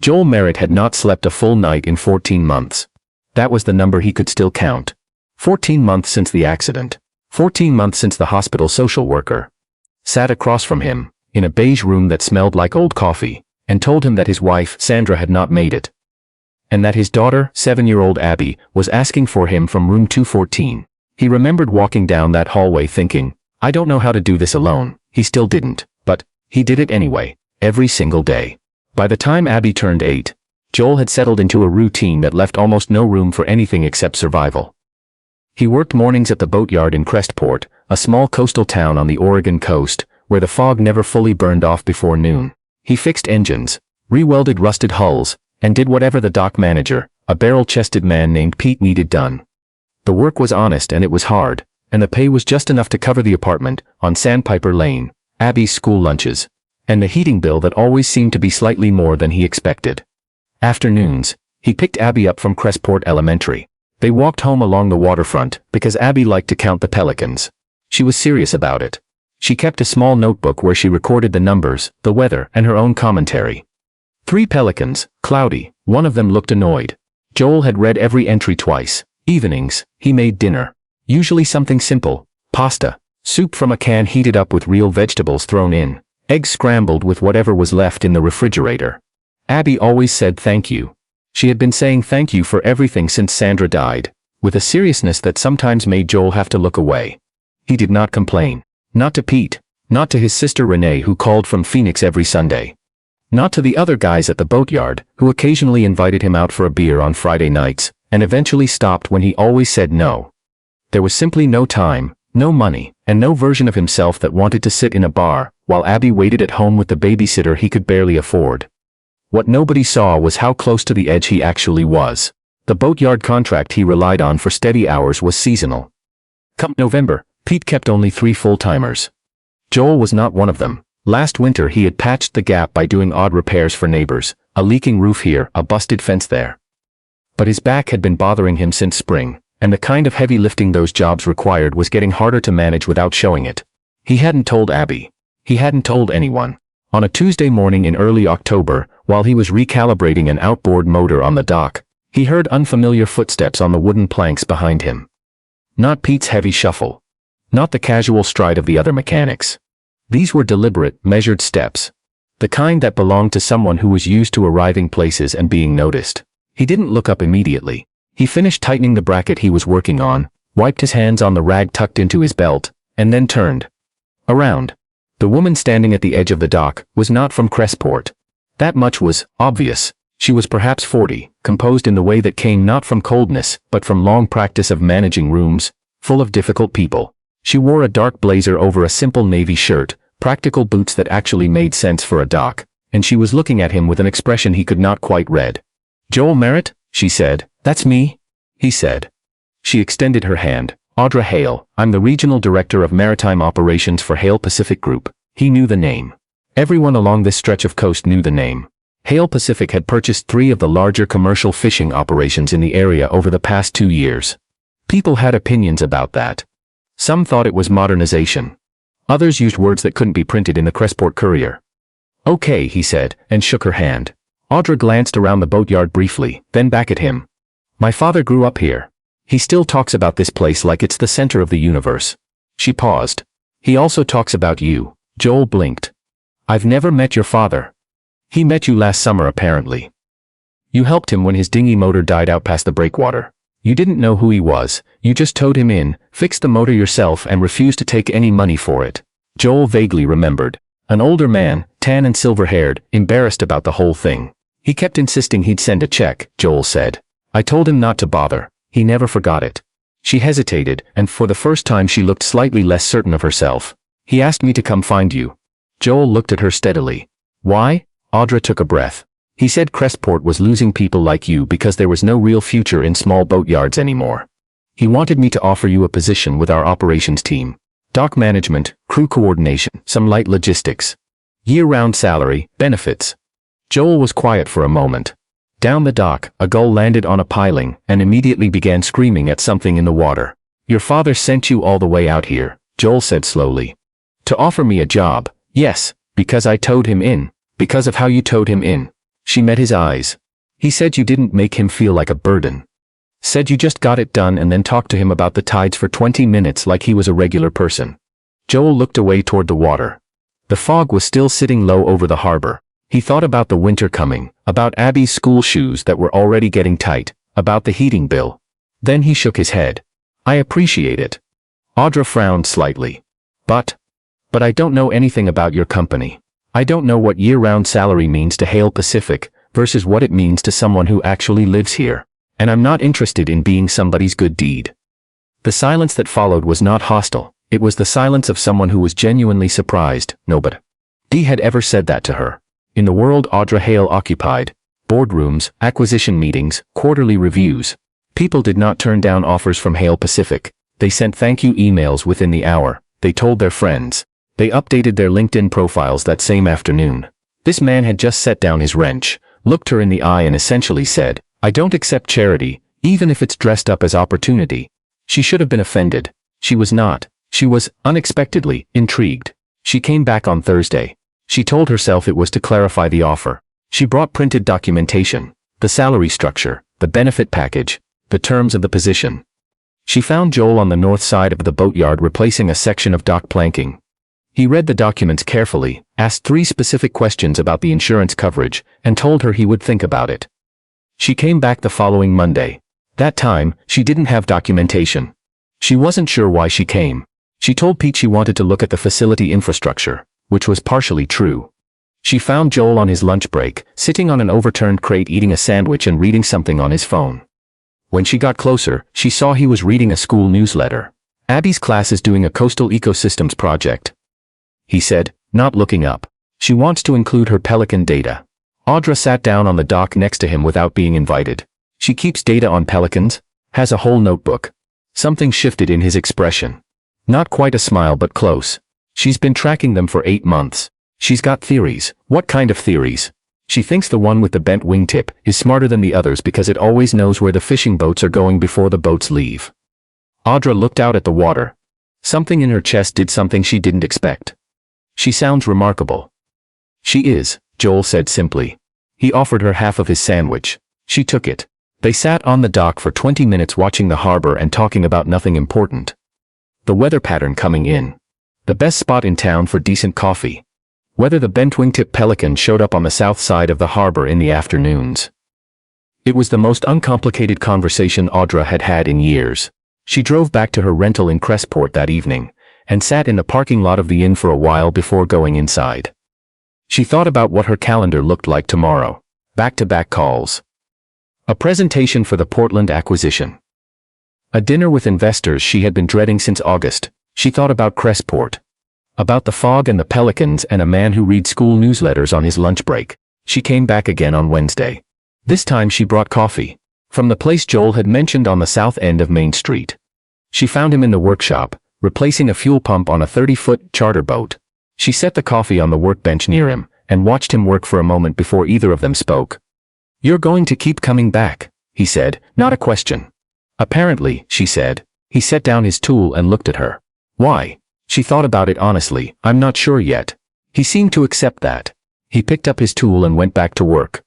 Joel Merritt had not slept a full night in 14 months. That was the number he could still count. 14 months since the accident. 14 months since the hospital social worker sat across from him, in a beige room that smelled like old coffee, and told him that his wife, Sandra, had not made it. And that his daughter, 7-year-old Abby, was asking for him from room 214. He remembered walking down that hallway thinking, I don't know how to do this alone. He still didn't, but he did it anyway, every single day. By the time Abby turned 8, Joel had settled into a routine that left almost no room for anything except survival. He worked mornings at the boatyard in Crestport, a small coastal town on the Oregon coast, where the fog never fully burned off before noon. He fixed engines, re-welded rusted hulls, and did whatever the dock manager, a barrel-chested man named Pete, needed done. The work was honest and it was hard, and the pay was just enough to cover the apartment on Sandpiper Lane, Abby's school lunches, and the heating bill that always seemed to be slightly more than he expected. Afternoons, he picked Abby up from Crestport Elementary. They walked home along the waterfront because Abby liked to count the pelicans. She was serious about it. She kept a small notebook where she recorded the numbers, the weather, and her own commentary. 3 pelicans, cloudy, one of them looked annoyed. Joel had read every entry twice. Evenings, he made dinner. Usually something simple, pasta, soup from a can heated up with real vegetables thrown in, eggs scrambled with whatever was left in the refrigerator. Abby always said thank you. She had been saying thank you for everything since Sandra died, with a seriousness that sometimes made Joel have to look away. He did not complain. Not to Pete, not to his sister Renee, who called from Phoenix every Sunday. Not to the other guys at the boatyard, who occasionally invited him out for a beer on Friday nights, and eventually stopped when he always said no. There was simply no time, no money, and no version of himself that wanted to sit in a bar, while Abby waited at home with the babysitter he could barely afford. What nobody saw was how close to the edge he actually was. The boatyard contract he relied on for steady hours was seasonal. Come November, Pete kept only 3 full-timers. Joel was not one of them. Last winter he had patched the gap by doing odd repairs for neighbors, a leaking roof here, a busted fence there. But his back had been bothering him since spring, and the kind of heavy lifting those jobs required was getting harder to manage without showing it. He hadn't told Abby. He hadn't told anyone. On a Tuesday morning in early October, while he was recalibrating an outboard motor on the dock, he heard unfamiliar footsteps on the wooden planks behind him. Not Pete's heavy shuffle. Not the casual stride of the other mechanics. These were deliberate, measured steps. The kind that belonged to someone who was used to arriving places and being noticed. He didn't look up immediately. He finished tightening the bracket he was working on, wiped his hands on the rag tucked into his belt, and then turned around. The woman standing at the edge of the dock was not from Crestport. That much was obvious. She was perhaps 40, composed in the way that came not from coldness, but from long practice of managing rooms, full of difficult people. She wore a dark blazer over a simple navy shirt, practical boots that actually made sense for a dock, and she was looking at him with an expression he could not quite read. Joel Merritt, she said. That's me, he said. She extended her hand. Audra Hale, I'm the Regional Director of Maritime Operations for Hale Pacific Group. He knew the name. Everyone along this stretch of coast knew the name. Hale Pacific had purchased 3 of the larger commercial fishing operations in the area over the past 2 years. People had opinions about that. Some thought it was modernization. Others used words that couldn't be printed in the Crestport Courier. Okay, he said, and shook her hand. Audra glanced around the boatyard briefly, then back at him. My father grew up here. He still talks about this place like it's the center of the universe. She paused. He also talks about you. Joel blinked. I've never met your father. He met you last summer apparently. You helped him when his dinghy motor died out past the breakwater. You didn't know who he was, you just towed him in, fixed the motor yourself and refused to take any money for it. Joel vaguely remembered. An older man, tan and silver-haired, embarrassed about the whole thing. He kept insisting he'd send a check, Joel said. I told him not to bother. He never forgot it. She hesitated, and for the first time she looked slightly less certain of herself. He asked me to come find you. Joel looked at her steadily. Why? Audra took a breath. He said Crestport was losing people like you because there was no real future in small boatyards anymore. He wanted me to offer you a position with our operations team. Dock management, crew coordination, some light logistics. Year-round salary, benefits. Joel was quiet for a moment. Down the dock, a gull landed on a piling and immediately began screaming at something in the water. Your father sent you all the way out here, Joel said slowly. To offer me a job, yes, because I towed him in, because of how you towed him in. She met his eyes. He said you didn't make him feel like a burden. Said you just got it done and then talked to him about the tides for 20 minutes like he was a regular person. Joel looked away toward the water. The fog was still sitting low over the harbor. He thought about the winter coming, about Abby's school shoes that were already getting tight, about the heating bill. Then he shook his head. I appreciate it. Audra frowned slightly. But I don't know anything about your company. I don't know what year-round salary means to Hale Pacific versus what it means to someone who actually lives here. And I'm not interested in being somebody's good deed. The silence that followed was not hostile. It was the silence of someone who was genuinely surprised. Nobody had ever said that to her. In the world Audra Hale occupied, boardrooms, acquisition meetings, quarterly reviews, people did not turn down offers from Hale Pacific. They sent thank you emails within the hour. They told their friends. They updated their LinkedIn profiles that same afternoon. This man had just set down his wrench, looked her in the eye and essentially said, I don't accept charity, even if it's dressed up as opportunity. She should have been offended. She was not. She was, unexpectedly, intrigued. She came back on Thursday. She told herself it was to clarify the offer. She brought printed documentation, the salary structure, the benefit package, the terms of the position. She found Joel on the north side of the boatyard replacing a section of dock planking. He read the documents carefully, asked 3 specific questions about the insurance coverage, and told her he would think about it. She came back the following Monday. That time, she didn't have documentation. She wasn't sure why she came. She told Pete she wanted to look at the facility infrastructure, which was partially true. She found Joel on his lunch break, sitting on an overturned crate eating a sandwich and reading something on his phone. When she got closer, she saw he was reading a school newsletter. Abby's class is doing a coastal ecosystems project. He said, not looking up. She wants to include her pelican data. Audra sat down on the dock next to him without being invited. She keeps data on pelicans, has a whole notebook. Something shifted in his expression. Not quite a smile but close. She's been tracking them for 8 months. She's got theories. What kind of theories? She thinks the one with the bent wingtip is smarter than the others because it always knows where the fishing boats are going before the boats leave. Audra looked out at the water. Something in her chest did something she didn't expect. She sounds remarkable. She is, Joel said simply. He offered her half of his sandwich. She took it. They sat on the dock for 20 minutes watching the harbor and talking about nothing important. The weather pattern coming in. The best spot in town for decent coffee. Whether the bent wingtip pelican showed up on the south side of the harbor in the afternoons. It was the most uncomplicated conversation Audra had had in years. She drove back to her rental in Crestport that evening, and sat in the parking lot of the inn for a while before going inside. She thought about what her calendar looked like tomorrow. Back-to-back calls. A presentation for the Portland acquisition. A dinner with investors she had been dreading since August. She thought about Crestport. About the fog and the pelicans and a man who reads school newsletters on his lunch break. She came back again on Wednesday. This time she brought coffee. From the place Joel had mentioned on the south end of Main Street. She found him in the workshop, replacing a fuel pump on a 30-foot charter boat. She set the coffee on the workbench near him, and watched him work for a moment before either of them spoke. You're going to keep coming back, he said, not a question. Apparently, she said. He set down his tool and looked at her. Why? She thought about it honestly. I'm not sure yet. He seemed to accept that. He picked up his tool and went back to work.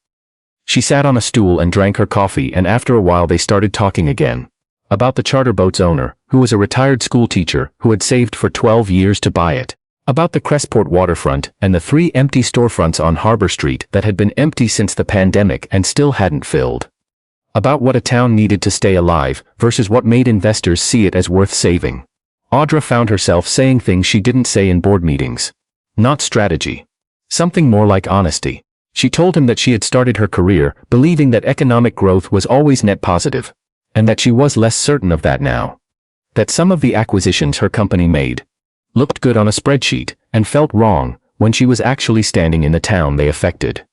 She sat on a stool and drank her coffee, and after a while they started talking again. About the charter boat's owner, who was a retired school teacher who had saved for 12 years to buy it. About the Crestport waterfront and the 3 empty storefronts on Harbor Street that had been empty since the pandemic and still hadn't filled. About what a town needed to stay alive versus what made investors see it as worth saving. Audra found herself saying things she didn't say in board meetings. Not strategy. Something more like honesty. She told him that she had started her career believing that economic growth was always net positive, and that she was less certain of that now. That some of the acquisitions her company made looked good on a spreadsheet and felt wrong when she was actually standing in the town they affected.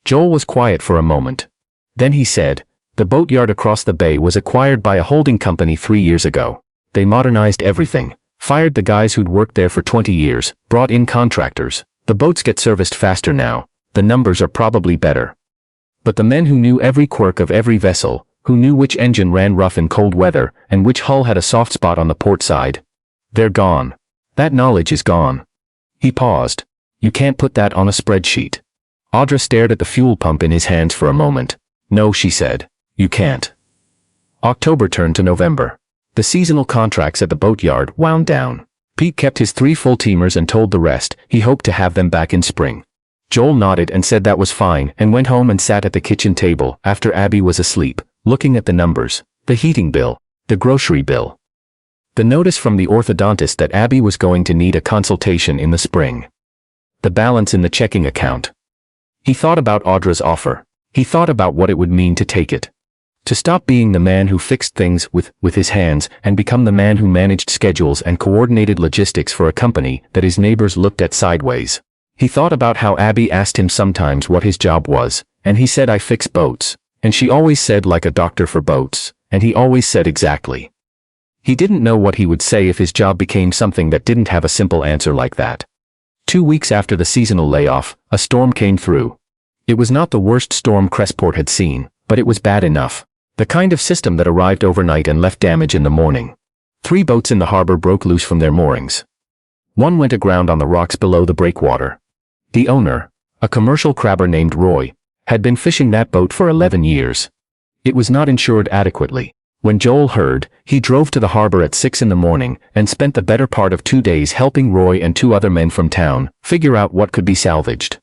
Joel was quiet for a moment. Then he said, the boatyard across the bay was acquired by a holding company 3 years ago. They modernized everything, fired the guys who'd worked there for 20 years, brought in contractors. The boats get serviced faster now. The numbers are probably better. But the men who knew every quirk of every vessel, who knew which engine ran rough in cold weather and which hull had a soft spot on the port side, they're gone. That knowledge is gone. He paused. You can't put that on a spreadsheet. Audra stared at the fuel pump in his hands for a moment. No, she said. You can't. October turned to November. The seasonal contracts at the boatyard wound down. Pete kept his 3 full-teamers and told the rest he hoped to have them back in spring. Joel nodded and said that was fine and went home and sat at the kitchen table after Abby was asleep, looking at the numbers, the heating bill, the grocery bill. The notice from the orthodontist that Abby was going to need a consultation in the spring. The balance in the checking account. He thought about Audra's offer. He thought about what it would mean to take it. To stop being the man who fixed things with his hands and become the man who managed schedules and coordinated logistics for a company that his neighbors looked at sideways. He thought about how Abby asked him sometimes what his job was, and he said, "I fix boats." And she always said, "Like a doctor for boats," and he always said exactly. He didn't know what he would say if his job became something that didn't have a simple answer like that. 2 weeks after the seasonal layoff, a storm came through. It was not the worst storm Crestport had seen, but it was bad enough. The kind of system that arrived overnight and left damage in the morning. 3 boats in the harbor broke loose from their moorings. One went aground on the rocks below the breakwater. The owner, a commercial crabber named Roy, had been fishing that boat for 11 years. It was not insured adequately. When Joel heard, he drove to the harbor at 6 in the morning and spent the better part of 2 days helping Roy and 2 other men from town figure out what could be salvaged.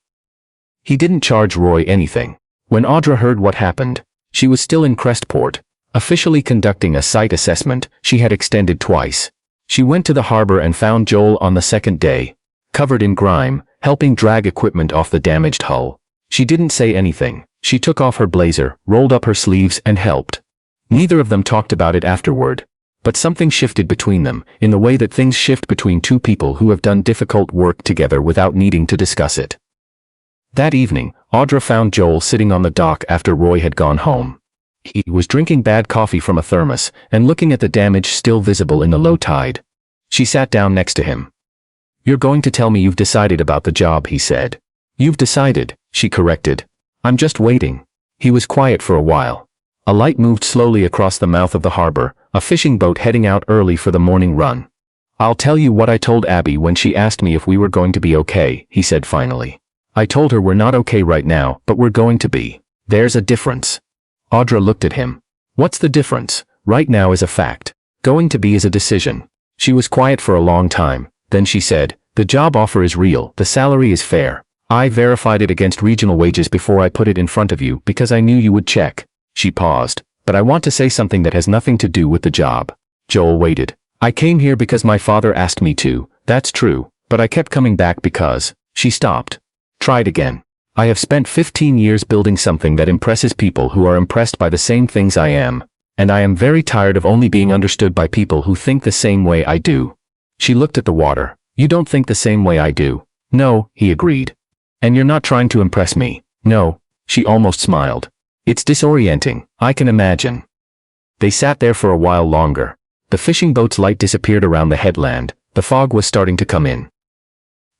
He didn't charge Roy anything. When Audra heard what happened, she was still in Crestport, officially conducting a site assessment she had extended twice. She went to the harbor and found Joel on the second day, covered in grime, helping drag equipment off the damaged hull. She didn't say anything. She took off her blazer, rolled up her sleeves, and helped. Neither of them talked about it afterward, but something shifted between them, in the way that things shift between 2 people who have done difficult work together without needing to discuss it. That evening, Audra found Joel sitting on the dock after Roy had gone home. He was drinking bad coffee from a thermos and looking at the damage still visible in the low tide. She sat down next to him. "You're going to tell me you've decided about the job," he said. "You've decided," she corrected. "I'm just waiting." He was quiet for a while. A light moved slowly across the mouth of the harbor, a fishing boat heading out early for the morning run. "I'll tell you what I told Abby when she asked me if we were going to be okay," he said finally. "I told her we're not okay right now, but we're going to be. There's a difference." Audra looked at him. "What's the difference? Right now is a fact. Going to be is a decision." She was quiet for a long time. Then she said, "The job offer is real. The salary is fair. I verified it against regional wages before I put it in front of you because I knew you would check." She paused. "But I want to say something that has nothing to do with the job." Joel waited. "I came here because my father asked me to. That's true. But I kept coming back because..." She stopped. Tried again. "I have spent 15 years building something that impresses people who are impressed by the same things I am. And I am very tired of only being understood by people who think the same way I do." She looked at the water. "You don't think the same way I do." "No," he agreed. "And you're not trying to impress me." "No." She almost smiled. "It's disorienting, I can imagine." They sat there for a while longer. The fishing boat's light disappeared around the headland. The fog was starting to come in.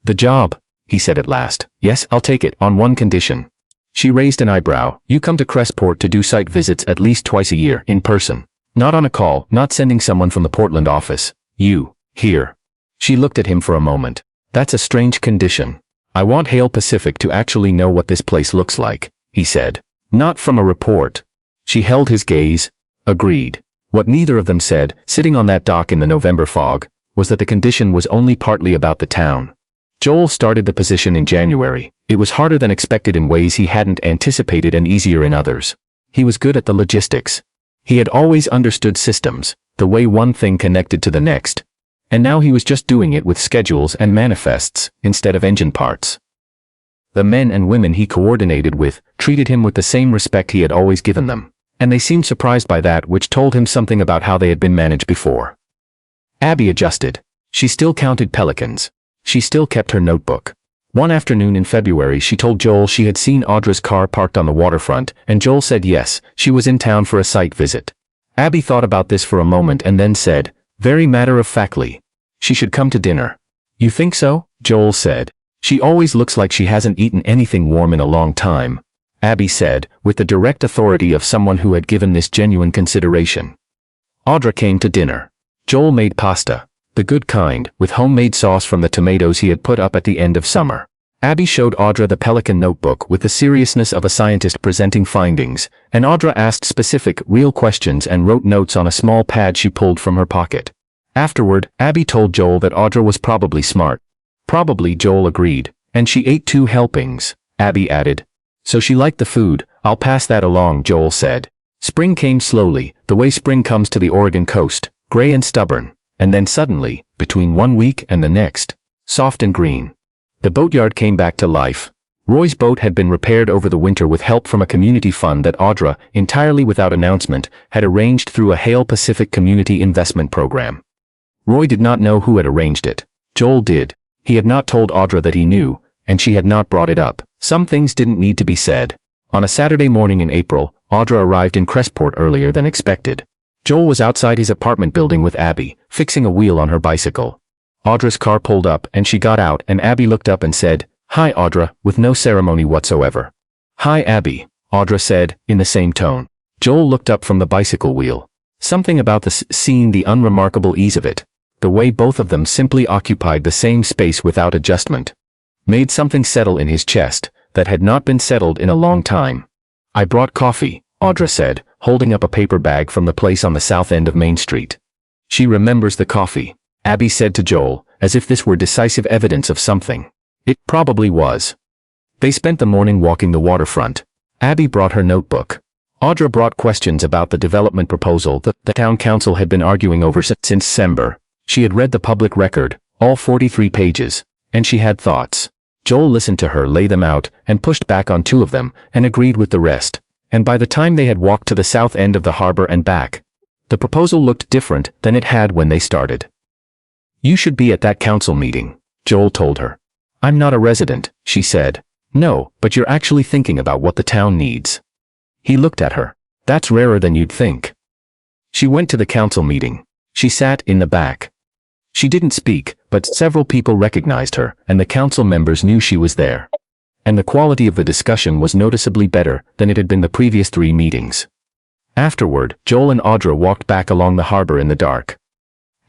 "The job," he said at last. "Yes, I'll take it, on one condition." She raised an eyebrow. "You come to Crestport to do site visits at least twice a year, in person. Not on a call, not sending someone from the Portland office. You, here." She looked at him for a moment. "That's a strange condition. I want Hale Pacific to actually know what this place looks like," he said. "Not from a report." She held his gaze. Agreed. What neither of them said, sitting on that dock in the November fog, was that the condition was only partly about the town. Joel started the position in January. It was harder than expected in ways he hadn't anticipated and easier in others. He was good at the logistics. He had always understood systems, the way one thing connected to the next. And now he was just doing it with schedules and manifests, instead of engine parts. The men and women he coordinated with treated him with the same respect he had always given them, and they seemed surprised by that, which told him something about how they had been managed before. Abby adjusted. She still counted pelicans. She still kept her notebook. One afternoon in February she told Joel she had seen Audra's car parked on the waterfront, and Joel said yes, she was in town for a site visit. Abby thought about this for a moment and then said, very matter-of-factly, "She should come to dinner." "You think so?" Joel said. "She always looks like she hasn't eaten anything warm in a long time," Abby said, with the direct authority of someone who had given this genuine consideration. Audra came to dinner. Joel made pasta, the good kind, with homemade sauce from the tomatoes he had put up at the end of summer. Abby showed Audra the Pelican notebook with the seriousness of a scientist presenting findings, and Audra asked specific, real questions and wrote notes on a small pad she pulled from her pocket. Afterward, Abby told Joel that Audra was probably smart. Probably, Joel agreed. And she ate 2 helpings, Abby added. So she liked the food. I'll pass that along, Joel said. Spring came slowly, the way spring comes to the Oregon coast, gray and stubborn, and then suddenly, between one week and the next, soft and green. The boatyard came back to life. Roy's boat had been repaired over the winter with help from a community fund that Audra, entirely without announcement, had arranged through a Hale Pacific Community Investment Program. Roy did not know who had arranged it. Joel did. He had not told Audra that he knew, and she had not brought it up. Some things didn't need to be said. On a Saturday morning in April, Audra arrived in Crestport earlier than expected. Joel was outside his apartment building with Abby, fixing a wheel on her bicycle. Audra's car pulled up and she got out and Abby looked up and said, "Hi, Audra," with no ceremony whatsoever. "Hi, Abby," Audra said, in the same tone. Joel looked up from the bicycle wheel. Something about the scene, the unremarkable ease of it, the way both of them simply occupied the same space without adjustment, made something settle in his chest that had not been settled in a long time. "I brought coffee," Audra said, holding up a paper bag from the place on the south end of Main Street. "She remembers the coffee," Abby said to Joel, as if this were decisive evidence of something. It probably was. They spent the morning walking the waterfront. Abby brought her notebook. Audra brought questions about the development proposal that the town council had been arguing over since December. She had read the public record, all 43 pages, and she had thoughts. Joel listened to her lay them out and pushed back on 2 of them and agreed with the rest. And by the time they had walked to the south end of the harbor and back, the proposal looked different than it had when they started. "You should be at that council meeting," Joel told her. "I'm not a resident," she said. "No, but you're actually thinking about what the town needs." He looked at her. "That's rarer than you'd think." She went to the council meeting. She sat in the back. She didn't speak, but several people recognized her, and the council members knew she was there. And the quality of the discussion was noticeably better than it had been the previous 3 meetings. Afterward, Joel and Audra walked back along the harbor in the dark.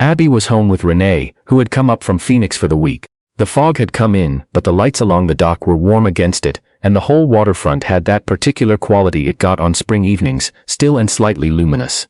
Abby was home with Renee, who had come up from Phoenix for the week. The fog had come in, but the lights along the dock were warm against it, and the whole waterfront had that particular quality it got on spring evenings, still and slightly luminous.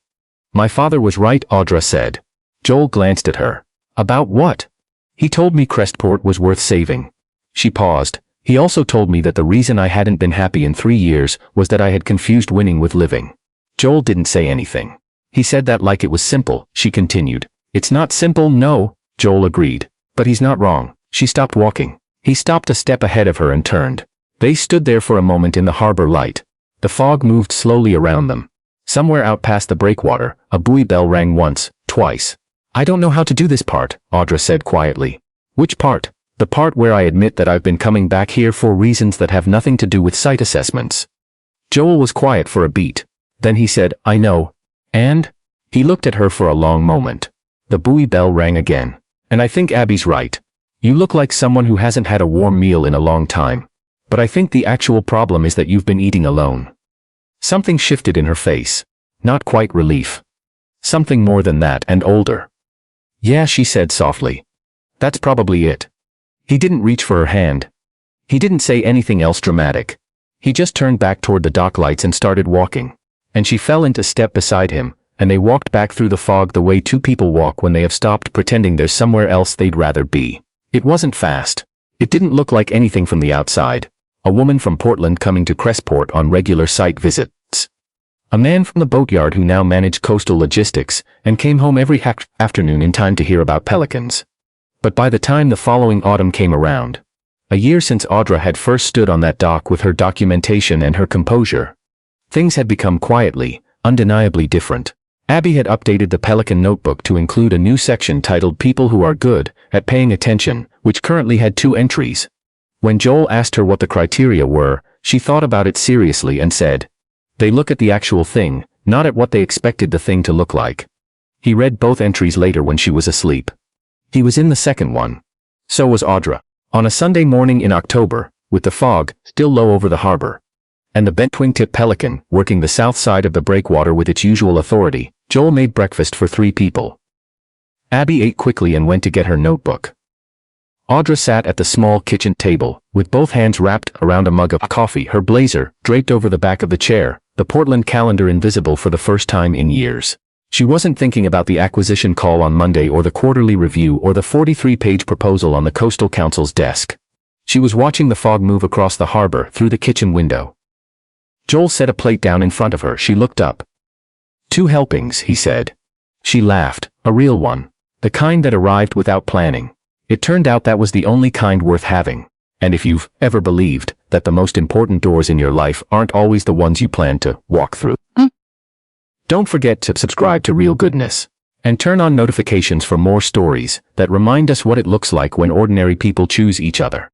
"My father was right," Audra said. Joel glanced at her. "About what?" "He told me Crestport was worth saving." She paused. "He also told me that the reason I hadn't been happy in 3 years was that I had confused winning with living." Joel didn't say anything. "He said that like it was simple," she continued. "It's not simple, no," Joel agreed. "But he's not wrong." She stopped walking. He stopped a step ahead of her and turned. They stood there for a moment in the harbor light. The fog moved slowly around them. Somewhere out past the breakwater, a buoy bell rang once, twice. "I don't know how to do this part," Audra said quietly. "Which part?" "The part where I admit that I've been coming back here for reasons that have nothing to do with site assessments." Joel was quiet for a beat. Then he said, "I know." "And?" He looked at her for a long moment. The buoy bell rang again. "And I think Abby's right. You look like someone who hasn't had a warm meal in a long time. But I think the actual problem is that you've been eating alone." Something shifted in her face. Not quite relief. Something more than that and older. "Yeah," she said softly. "That's probably it." He didn't reach for her hand. He didn't say anything else dramatic. He just turned back toward the dock lights and started walking. And she fell into step beside him, and they walked back through the fog the way 2 people walk when they have stopped pretending there's somewhere else they'd rather be. It wasn't fast. It didn't look like anything from the outside. A woman from Portland coming to Crestport on regular site visits. A man from the boatyard who now managed coastal logistics and came home every afternoon in time to hear about pelicans. But by the time the following autumn came around, a year since Audra had first stood on that dock with her documentation and her composure, things had become quietly, undeniably different. Abby had updated the Pelican notebook to include a new section titled People Who Are Good at Paying Attention, which currently had 2 entries. When Joel asked her what the criteria were, she thought about it seriously and said, "They look at the actual thing, not at what they expected the thing to look like." He read both entries later when she was asleep. He was in the second one. So was Audra. On a Sunday morning in October, with the fog still low over the harbor, and the bent wingtip pelican working the south side of the breakwater with its usual authority, Joel made breakfast for 3 people. Abby ate quickly and went to get her notebook. Audra sat at the small kitchen table, with both hands wrapped around a mug of coffee, her blazer draped over the back of the chair, the Portland calendar invisible for the first time in years. She wasn't thinking about the acquisition call on Monday or the quarterly review or the 43-page proposal on the Coastal Council's desk. She was watching the fog move across the harbor through the kitchen window. Joel set a plate down in front of her. She looked up. 2 helpings, he said. She laughed, a real one. The kind that arrived without planning. It turned out that was the only kind worth having. And if you've ever believed that the most important doors in your life aren't always the ones you plan to walk through, don't forget to subscribe to Real Goodness and turn on notifications for more stories that remind us what it looks like when ordinary people choose each other.